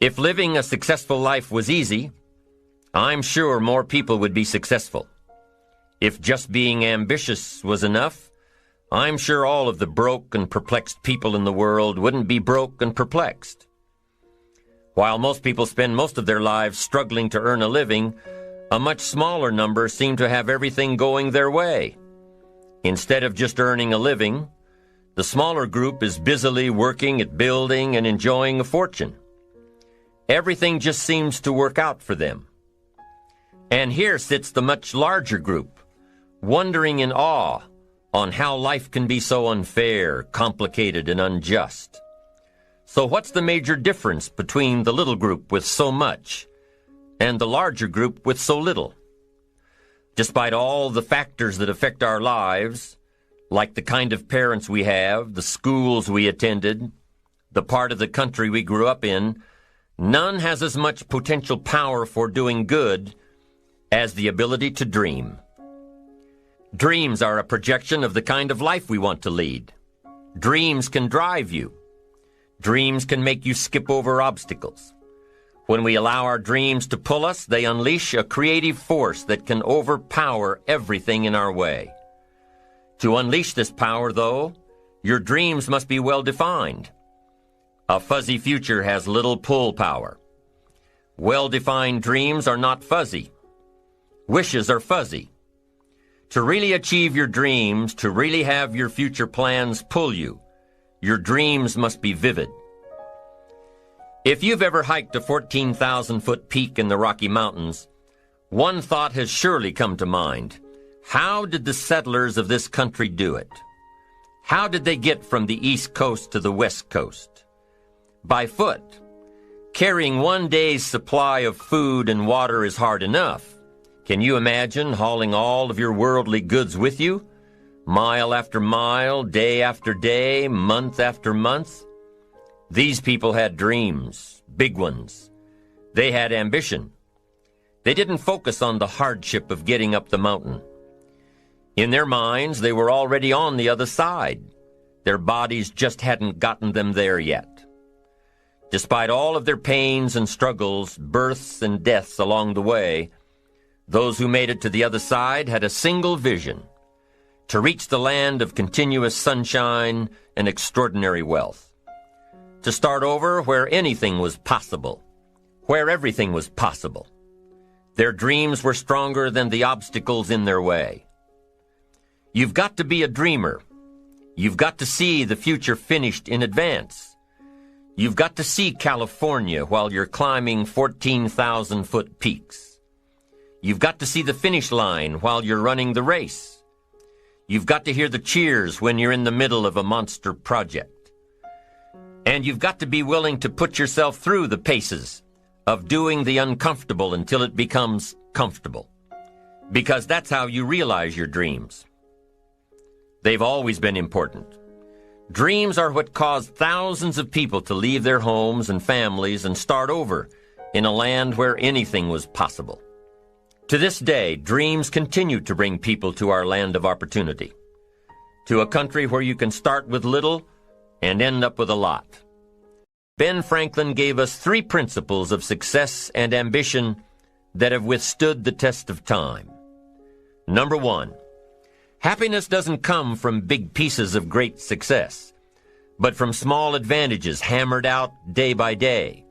If living a successful life was easy, I'm sure more people would be successful. If just being ambitious was enough, I'm sure all of the broke and perplexed people in the world wouldn't be broke and perplexed. While most people spend most of their lives struggling to earn a living, a much smaller number seem to have everything going their way. Instead of just earning a living, the smaller group is busily working at building and enjoying a fortune. Everything just seems to work out for them. And here sits the much larger group, wondering in awe on how life can be so unfair, complicated, and unjust. So what's the major difference between the little group with so much and the larger group with so little? Despite all the factors that affect our lives, like the kind of parents we have, the schools we attended, the part of the country we grew up in, none has as much potential power for doing good as the ability to dream. Dreams are a projection of the kind of life we want to lead. Dreams can drive you. Dreams can make you skip over obstacles. When we allow our dreams to pull us, they unleash a creative force that can overpower everything in our way. To unleash this power, though, your dreams must be well defined. A fuzzy future has little pull power. Well-defined dreams are not fuzzy. Wishes are fuzzy. To really achieve your dreams, to really have your future plans pull you, your dreams must be vivid. If you've ever hiked a 14,000-foot peak in the Rocky Mountains, one thought has surely come to mind. How did the settlers of this country do it? How did they get from the East Coast to the West Coast? By foot. Carrying one day's supply of food and water is hard enough. Can you imagine hauling all of your worldly goods with you? Mile after mile, day after day, month after month? These people had dreams, big ones. They had ambition. They didn't focus on the hardship of getting up the mountain. In their minds, they were already on the other side. Their bodies just hadn't gotten them there yet. Despite all of their pains and struggles, births and deaths along the way, those who made it to the other side had a single vision: to reach the land of continuous sunshine and extraordinary wealth. To start over where anything was possible, where everything was possible. Their dreams were stronger than the obstacles in their way. You've got to be a dreamer. You've got to see the future finished in advance. You've got to see California while you're climbing 14,000-foot peaks. You've got to see the finish line while you're running the race. You've got to hear the cheers when you're in the middle of a monster project. And you've got to be willing to put yourself through the paces of doing the uncomfortable until it becomes comfortable. Because that's how you realize your dreams. They've always been important. Dreams are what caused thousands of people to leave their homes and families and start over in a land where anything was possible. To this day, dreams continue to bring people to our land of opportunity, to a country where you can start with little and end up with a lot. Ben Franklin gave us 3 principles of success and ambition that have withstood the test of time. Number 1, happiness doesn't come from big pieces of great success, but from small advantages hammered out day by day.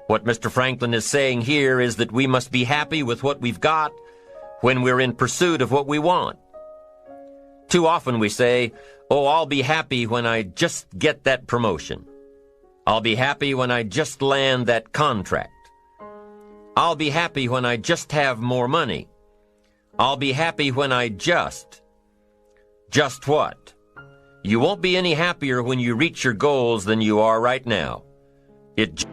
What Mr. Franklin is saying here is that we must be happy with what we've got when we're in pursuit of what we want. Too often we say, "Oh, I'll be happy when I just get that promotion. I'll be happy when I just land that contract. I'll be happy when I just have more money. I'll be happy when I just..." Just what? You won't be any happier when you reach your goals than you are right now. It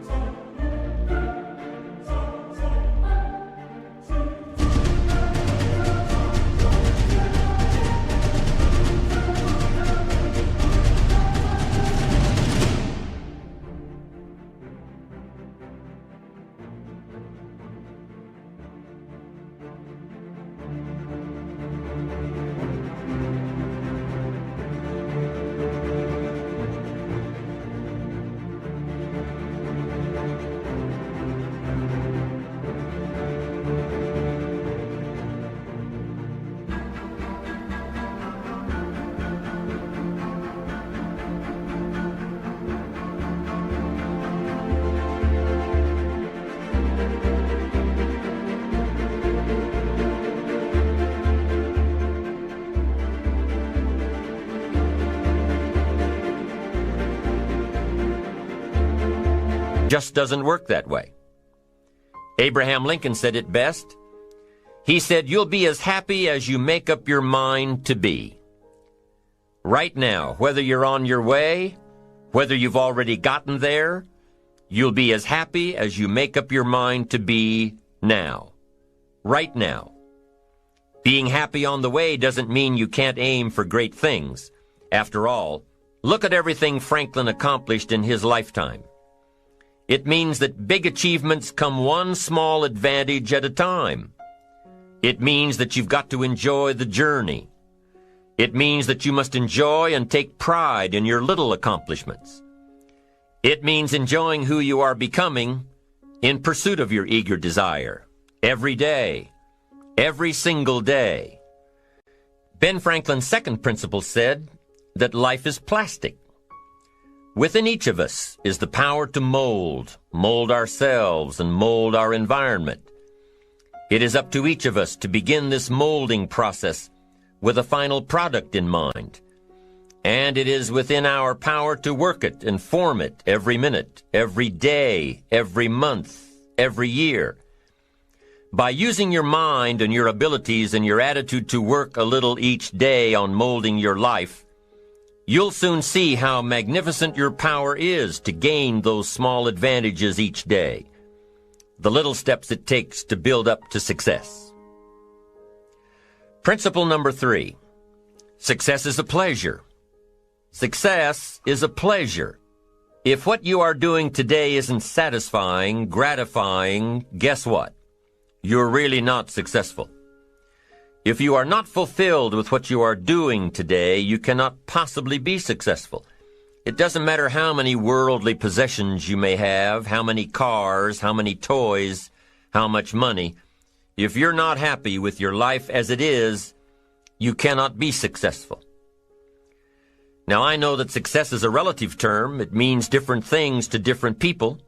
just doesn't work that way. Abraham Lincoln said it best. He said, "You'll be as happy as you make up your mind to be." Right now, whether you're on your way, whether you've already gotten there, you'll be as happy as you make up your mind to be now. Right now. Being happy on the way doesn't mean you can't aim for great things. After all, look at everything Franklin accomplished in his lifetime. It means that big achievements come one small advantage at a time. It means that you've got to enjoy the journey. It means that you must enjoy and take pride in your little accomplishments. It means enjoying who you are becoming in pursuit of your eager desire, every day, every single day. Ben Franklin's second principle said that life is plastic. Within each of us is the power to mold ourselves and mold our environment. It is up to each of us to begin this molding process with a final product in mind. And it is within our power to work it and form it every minute, every day, every month, every year. By using your mind and your abilities and your attitude to work a little each day on molding your life, you'll soon see how magnificent your power is to gain those small advantages each day, the little steps it takes to build up to success. Principle number 3, success is a pleasure. Success is a pleasure. If what you are doing today isn't satisfying, gratifying, guess what? You're really not successful. If you are not fulfilled with what you are doing today, you cannot possibly be successful. It doesn't matter how many worldly possessions you may have, how many cars, how many toys, how much money. If you're not happy with your life as it is, you cannot be successful. Now, I know that success is a relative term. It means different things to different people.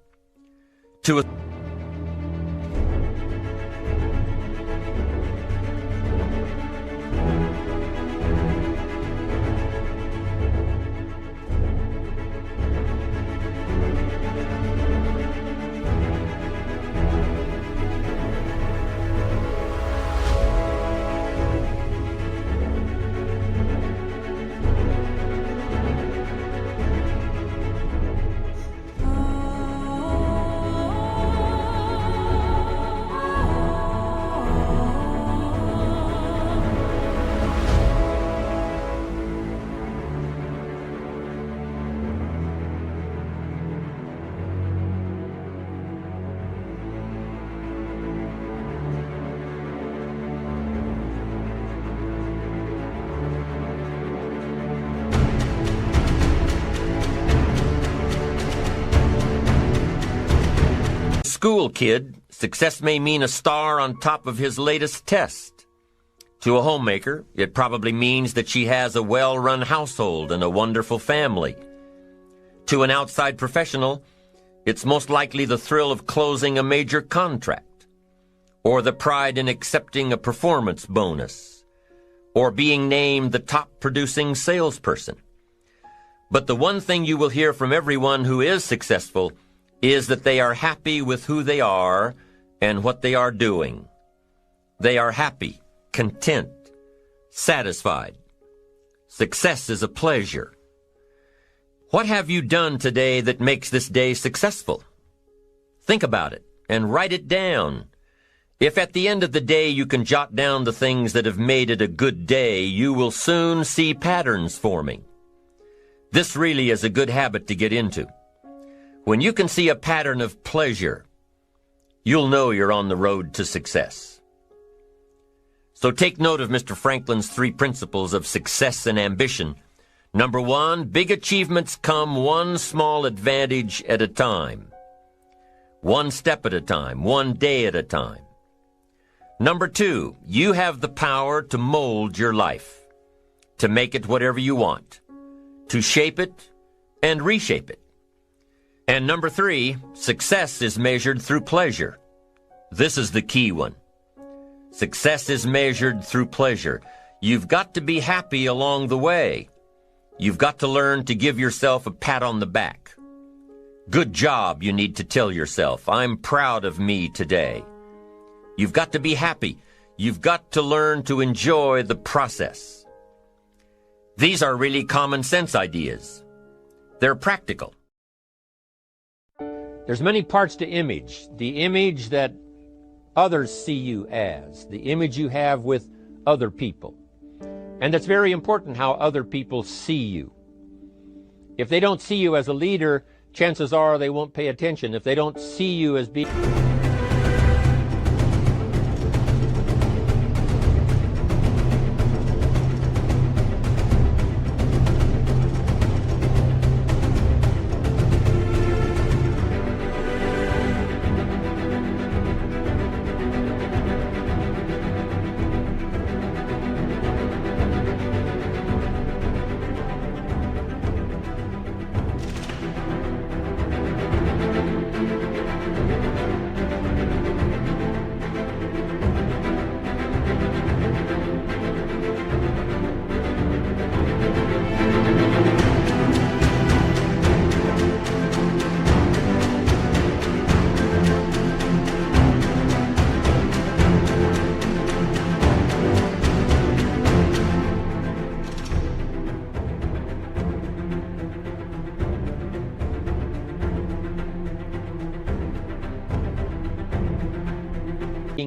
School kid, success may mean a star on top of his latest test. To a homemaker, it probably means that she has a well-run household and a wonderful family. To an outside professional, it's most likely the thrill of closing a major contract, or the pride in accepting a performance bonus, or being named the top-producing salesperson. But the one thing you will hear from everyone who is successful is that they are happy with who they are and what they are doing. They are happy, content, satisfied. Success is a pleasure. What have you done today that makes this day successful? Think about it and write it down. If at the end of the day you can jot down the things that have made it a good day, you will soon see patterns forming. This really is a good habit to get into. When you can see a pattern of pleasure, you'll know you're on the road to success. So take note of Mr. Franklin's 3 principles of success and ambition. Number 1, big achievements come one small advantage at a time. One step at a time, one day at a time. Number 2, you have the power to mold your life, to make it whatever you want, to shape it and reshape it. And number 3, success is measured through pleasure. This is the key one. Success is measured through pleasure. You've got to be happy along the way. You've got to learn to give yourself a pat on the back. Good job, you need to tell yourself. I'm proud of me today. You've got to be happy. You've got to learn to enjoy the process. These are really common sense ideas. They're practical. There's many parts to image. The image that others see you as, the image you have with other people. And it's very important how other people see you. If they don't see you as a leader, chances are they won't pay attention. If they don't see you as being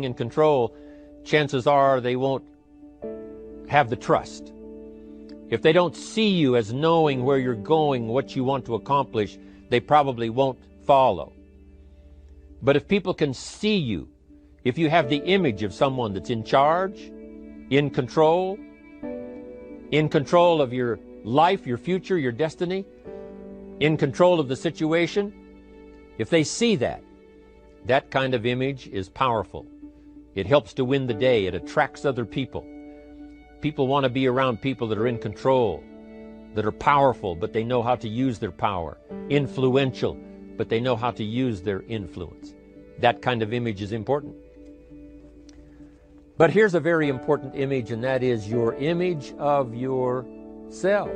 in control, chances are they won't have the trust. If they don't see you as knowing where you're going, what you want to accomplish, they probably won't follow. But if people can see you, if you have the image of someone that's in charge, in control of your life, your future, your destiny, in control of the situation, if they see that, that kind of image is powerful. It helps to win the day. It attracts other people. People want to be around people that are in control, that are powerful, but they know how to use their power. Influential, but they know how to use their influence. That kind of image is important. But here's a very important image, and that is your image of yourself.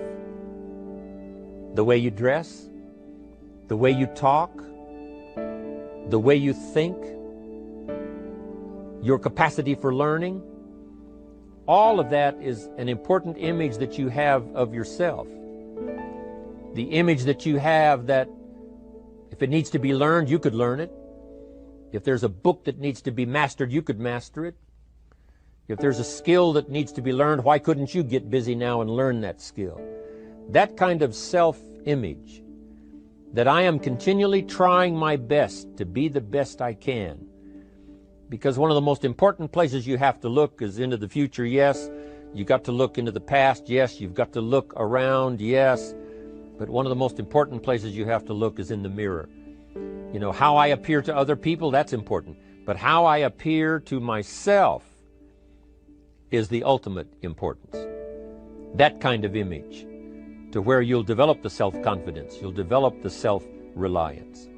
The way you dress, the way you talk, the way you think, your capacity for learning, all of that is an important image that you have of yourself. The image that you have that if it needs to be learned, you could learn it. If there's a book that needs to be mastered, you could master it. If there's a skill that needs to be learned, why couldn't you get busy now and learn that skill? That kind of self-image, that I am continually trying my best to be the best I can. Because one of the most important places you have to look is into the future, yes. You got to look into the past, yes. You've got to look around, yes. But one of the most important places you have to look is in the mirror. You know, how I appear to other people, that's important. But how I appear to myself is the ultimate importance. That kind of image, to where you'll develop the self-confidence, you'll develop the self-reliance.